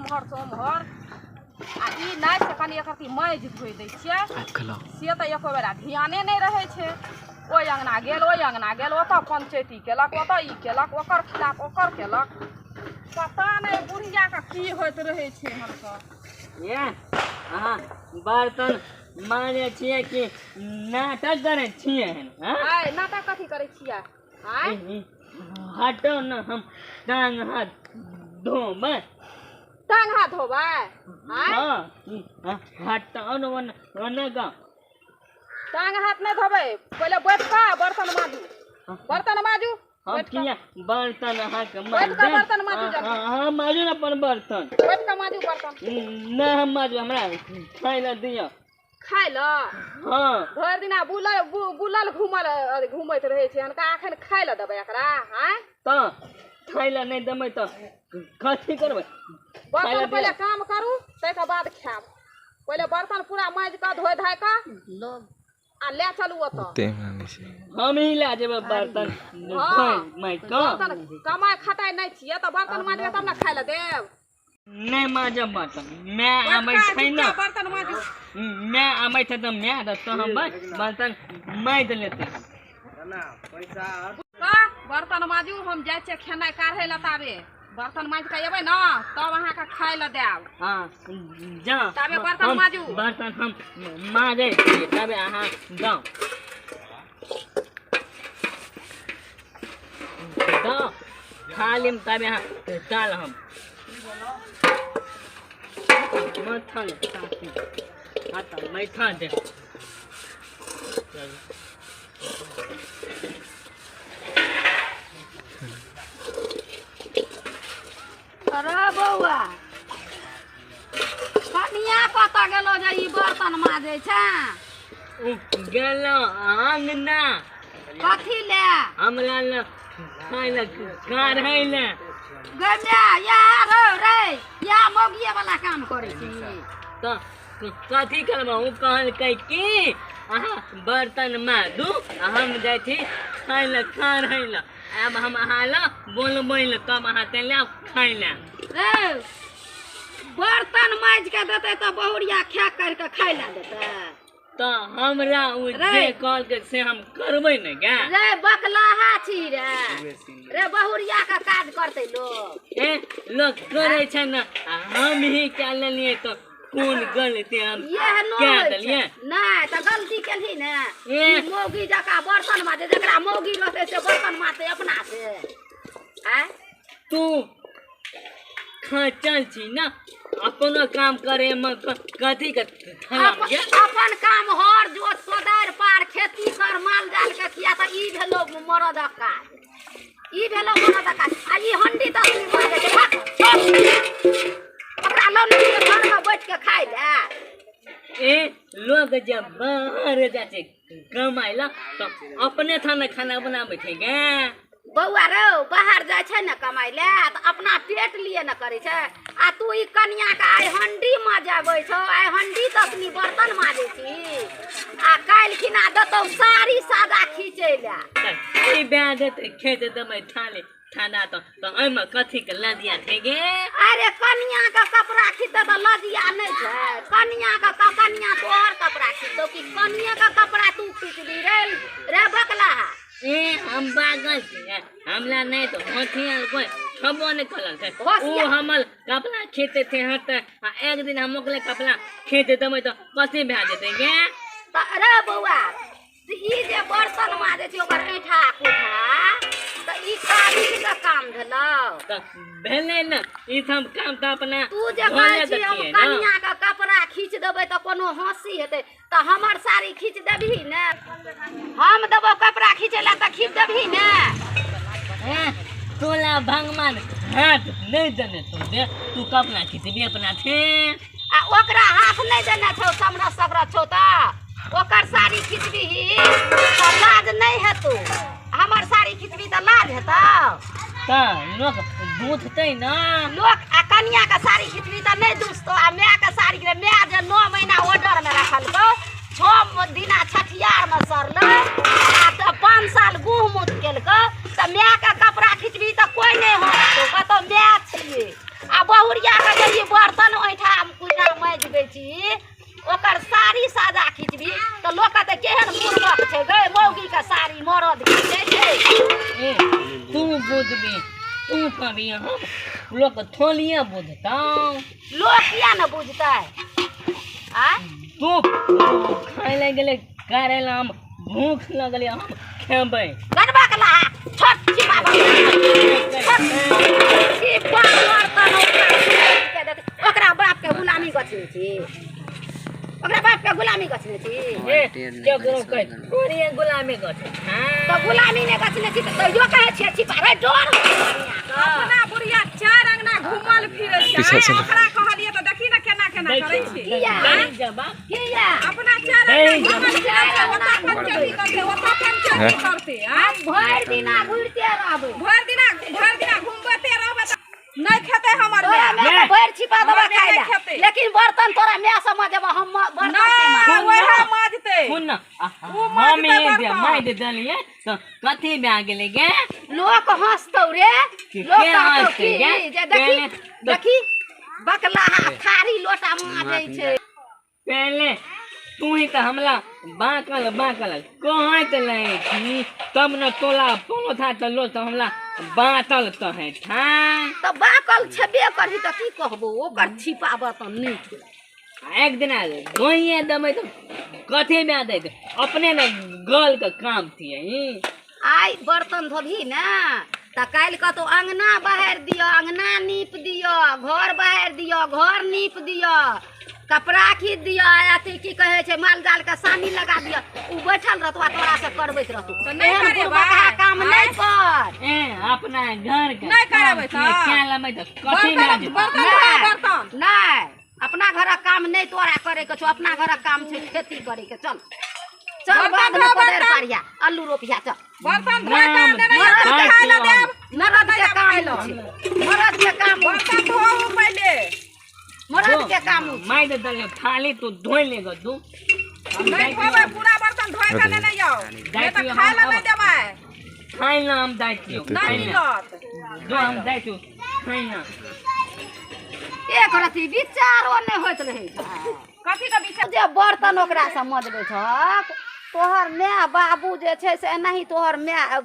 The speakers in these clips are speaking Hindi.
एम्हर से ओम्हर आ ई नहीं से कनी एक रत्ती माइज धोइ दै छियै से तऽ एको बेरा ध्याने नहीं रहै छै। ओइ अंगना गेल ओतऽ पंचायती केलक ओतऽ ई केलक ओकर खिलाफ ओकर केलक पता नहीं बुढ़िया के की होइत रहै छै हमसब। ये अहाँ बर्तन मारे छियै कि नाटक करै छियै? आय नाटक कथी करै छियै? आय हटो न हम टांग हाथ धोबै। टांग हाथ धोबै? आय हाँ हटाओ न वरना का टांग हाथ नहीं धोबै पहले बैठ का बर्तन माजू हम किया बर्तन अहाँके बैठ का बर्तन माजू हाँ माजू न अपन बर्तन बैठ का माजू बर्तन नहीं हम माजू हमरा खाइ ला दिया खाइ ला। हाँ भरि दिना बुलल घूमैत रहै छै अनका एखन खाइ ला देबै एकरा? आय तऽ खाइ ला नहीं देबै तऽ कथी करबै? बर्तन पहले काम करू तैके बाद खाएब। पहले बर्तन पूरा माइज कऽ धोइ धाइ कऽ आ ले चलू ओतऽ। हम ही ला जेबै बर्तन माइज कऽ। कमाइ खटाइ नहीं छियै तऽ बर्तन माइज के तब ने खाइ ला देब। नहीं माजब बर्तन मैं आबै छै न बर्तन माजू मैं आबै छै तऽ मैं तो हम बर्तन माइज लेते। बर्तन माजू हम जाइ छियै खेनाइ काढ़ै ला ताबे बर्तन माइज के एबै न तब अहाँके खाइ ला देब। हाँ जा ताबे बर्तन माजू। बर्तन हम माजै छियै तबे अहाँ जाउ खाली तबे अहाँ डाल हम मथन आता मैथा दे अरे बौआ कनिया कतऽ गेलो जे ई बर्तन माजै छै? गेलो अंगना कथी ले? हमरा ल खाइ ल काढ़ै ले। गैया या रे या मौगिये वाला काम करै छी तऽ कथी करबो? उ कहलकै कि अहाँ बर्तन माजू हम जाइ छी खाइ ल काढ़ै ल। अब हम अहाँ ल बोलबै ल तब अहाँ तेले खाइ ल। रे बर्तन माइज के देतै तऽ बहुरिया खा कर के खाइ ला देतै? तऽ हमरा उ जे कहलकै से हम करबै न गे। रे बकलाहा छी रे बहुरिया का काज करतै लोग। लोग करे छै न हम ही क्या लेलिए तो कौन गलती हम क्या देलिए? नहीं तो गलती केलही ने मौगी जका बर्तन माजे जकरा मौगी रहतै से बर्तन माजे अपना से। आय तू खचल छी न अपनो काम करे में कथी के अपन काम हर जोत सोदार पार खेती कर माल जाल के किया त ई भेलो मरद काज आ ई हंडी तक नहीं मारे के ओकरा लौनी के घर में बैठ के खाइ ले। लोग जब बाहर जाते कमाइ ला तो अपने थाने खाना बनाबै छै गे। बौआ रो बाहर जाय छै न कमाइ ले त अपना पेट लिए न करे छै आ तू ई कन्या के आइ हंडी माजाबै छौ आइ हंडी तकनी बर्तन माजे छी आ काल खिना दतौ साड़ी सादा खींचे ले। ई ब्याह देते खेत देबै थाना तो ओइमे कथी के लजिया छै गे? अरे कन्या के कपड़ा खींचे त लजिया नहीं छै। कन्या तोहर कपड़ा खींचो कि कन्या का कपड़ा तू खींचबी रे बकला? हम बागल छी हमला नहीं तो होथिया कोई खबो नहीं करल छै। ओ हमर कपड़ा खींचे थे हट एक दिन हम ओकरे कपड़ा खींचे देबै तो कथी भए जेतै गे? अरे बौआ ई जे बर्तन माजे छी ओकर ऐठा कुठा त ई कारीग के काम भेलौ त भेलै न ई सब काम त अपना तू जे कहै छी हम कन्या के कपड़ा खींच देबै त कोनो हंसी हेतै त हमर साड़ी खींच देबही ने? हम देबो कपड़ा खींचे ला त खींच देबही ने? तोला भगवान हाथ नहीं देने तो दे तू कपड़ा खींचबी अपना थे आ ओकरा हाथ नहीं देने छौ समरा सबरा छौ त ओकर साड़ी खींचबी त लाज नहीं हेतौ। हमर साड़ी खींचबी त लाज हेतौ? त लोग दूधतै न लोग आ कन्या के साड़ी खींचबी त नहीं दूसतो आ माय के साड़ी के माय जे 9 महीना ऑर्डर में रखल को 6 दिना छठियार में सरलै आ त 5 साल गुहमुत केलको त माय के कपड़ा खींचबी त कोई नहीं हंसतो कतो माय छिए आ बहुरिया के जे अभी हम लोग थोलिए बुझता लोग किया न बुझतै आ तू खाए ले गेले करेला हम भूख लगले हम खेबै गड़बा कला छोट छिपा ओकरा बाप के गुलामी गछने छी ओकरा बाप के गुलामी गछने छी ए केकरो कह कोरिए गुलामी गछ तो गुलामी ने गछने छी तो यो कहे छी छिपा रे डर अपना बुढ़िया चार अंगना घुमल फिरे छै ओकरा कहलिए त देखी न केना केना करै छै किया अपना चार अंगना घुमल फिरे छै ओता पंचायती करते ओता पंचायती करते हम भर दिना घुरते रहबै भर दिना घुमबते रहबे त नहीं खेते हमर मैं भर छिपा देबा खाइ ले लेकिन बर्तन तोरा मैं समझब हम बर्तन ओहे माजते सुन ना मम्मी दे माय दे दलिए तो कथी में आ गेले गे लोग हंसतौ रे लोग हंसतै गे जे देखी बकला थारी लोटा माजै छै पहले तू ही तो हमला बाकल कहत नहीं थी तब न तोला पोलो था तो लो तो हमला बातल कहे था तो बाकल छबे करही त की कहबो ओकर छिपा बर्तन नहीं छै एक दिन गोइए दमे तो कथे में आ दे अपने न गल का काम थी आई बर्तन धोबही ना त काल का तो अंगना बहार दियो अंगना नीप दियो घर बहार दियो घर नीप दियो कपड़ा खींच दियो अथी की कहे छै माल जाल का सानी लगा दियो उ बैठल रहतो तोरा से करबैत रहतो तो नहीं करबा काम नहीं कर ए अपना घर का नहीं करबे त क्या लमे तो कथे में आ जे बर्तन नहीं अपना घर काम नहीं तोरा करे के छो अपना घर काम छै खेती करे के चल बाद में पदर पारिया आलू रोपिया चल बर्तन धोए का ने खाइ ल देब मरद के काम छै मरद के काम बर्तन धोऊ पहले मरद के काम माय दे दले खाली तू धोइ ले गो तू नहीं खोबे पूरा बर्तन धोए का ने नहीं आओ नहीं त खाइ ल नहीं देबै खाइ ना हम दाइतियो नहीं मिलत जो हम दाइतियो खाइ ना एक रति विचारो नहीं होत रहे छै कथी का विचार जे बर्तन ओकरा समझबै छक तोहर माय बाबू जे छै से एनाही तोहर माय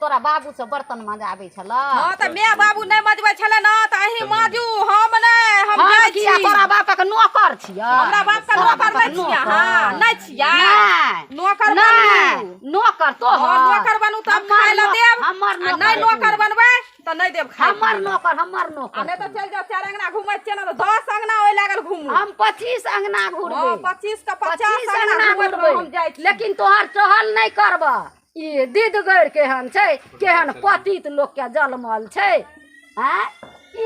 तोरा बाबू से बर्तन मजाबै छला हां त माय बाबू नहीं मजबै छले न त अही माजू हम नहीं हम जाय छी तोरा बाप के नौकर छियै हमरा बाप का नौकर नहीं छियै हां नहीं छियै नौकर नहीं नौकर तो नौकर बनू तब खाइ ल देब हमर नहीं नौकर बनबै त नहीं देब खाइ हमर नौकर आ नहीं तो चल जा चार अंगना घुमै छियै न 10 अंगना ओइ लागल घुमू हम 25 अंगना घुरबै 25 का 50 अंगना घुरबै हम जाय छी लेकिन तोहर टहल नहीं करब ई दीद गैर केहन छै केहन पतित लोग के जलमल छै हैं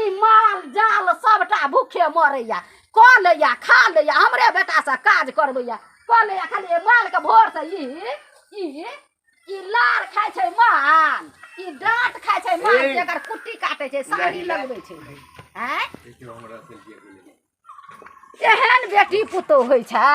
ई माल जाल सबटा भूखे मरैया क लैया खा लैया हमरे बेटा से काज करबैया क लैया खाली माल के भोर से ई लार खाइ छै माल ई डांट खाइ छै माल जेकर कुट्टी काटे छै साड़ी लगबै छै हैं एहन बेटी पुतौ होइ छै